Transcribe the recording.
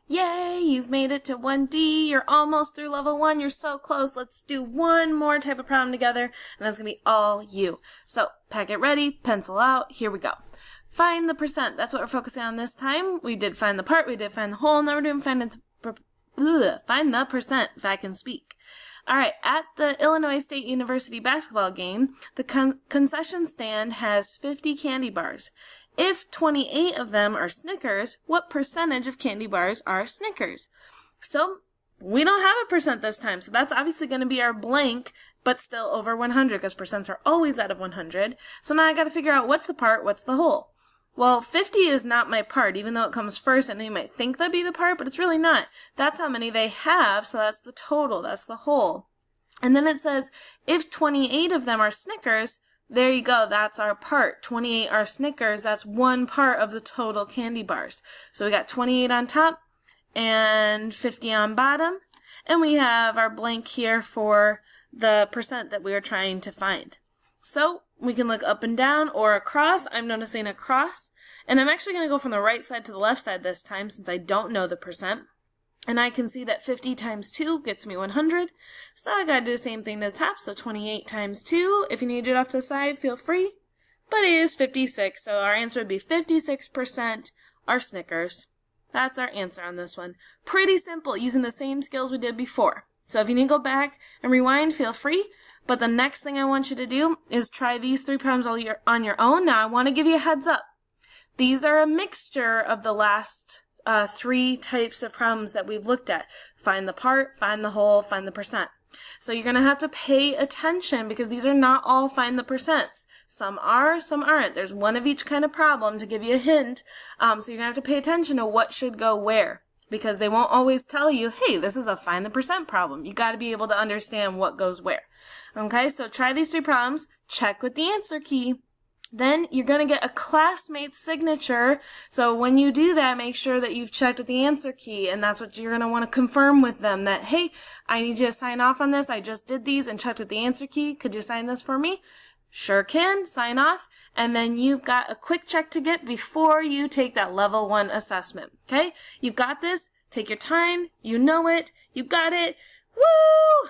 Yay, you've made it to 1D. You're almost through level 1. You're so close. Let's do one more type of problem together, and that's going to be all you. So, packet ready, pencil out, here we go. Find the percent. That's what we're focusing on this time. We did find the part, we did find the whole, now we're doing find the percent, if I can speak. Alright, at the Illinois State University basketball game, the concession stand has 50 candy bars. If 28 of them are Snickers, what percentage of candy bars are Snickers? So, we don't have a percent this time, so that's obviously going to be our blank, but still over 100, because percents are always out of 100. So now I got to figure out what's the part, what's the whole. Well, 50 is not my part, even though it comes first, and you might think that'd be the part, but it's really not. That's how many they have, so that's the total, that's the whole. And then it says, if 28 of them are Snickers, there you go, that's our part. 28 are Snickers, that's one part of the total candy bars. So we got 28 on top and 50 on bottom. And we have our blank here for the percent that we are trying to find. So we can look up and down or across. I'm noticing across. And I'm actually going to go from the right side to the left side this time since I don't know the percent. And I can see that 50 times 2 gets me 100. So I got to do the same thing to the top. So 28 times 2. If you need to do it off to the side, feel free. But it is 56. So our answer would be 56% are Snickers. That's our answer on this one. Pretty simple, using the same skills we did before. So if you need to go back and rewind, feel free. But the next thing I want you to do is try these 3 problems on your own. Now I want to give you a heads up. These are a mixture of the last 3 types of problems that we've looked at. Find the part, find the whole, find the percent. So you're going to have to pay attention because these are not all find the percents. Some are, some aren't. There's one of each kind of problem to give you a hint. So you're going to have to pay attention to what should go where because they won't always tell you, hey, this is a find the percent problem. You got to be able to understand what goes where. Okay, so try these 3 problems. Check with the answer key. Then you're going to get a classmate's signature. So when you do that, make sure that you've checked with the answer key. And that's what you're going to want to confirm with them that, hey, I need you to sign off on this. I just did these and checked with the answer key. Could you sign this for me? Sure can. Sign off. And then you've got a quick check to get before you take that level 1 assessment. Okay? You've got this. Take your time. You know it. You got it. Woo!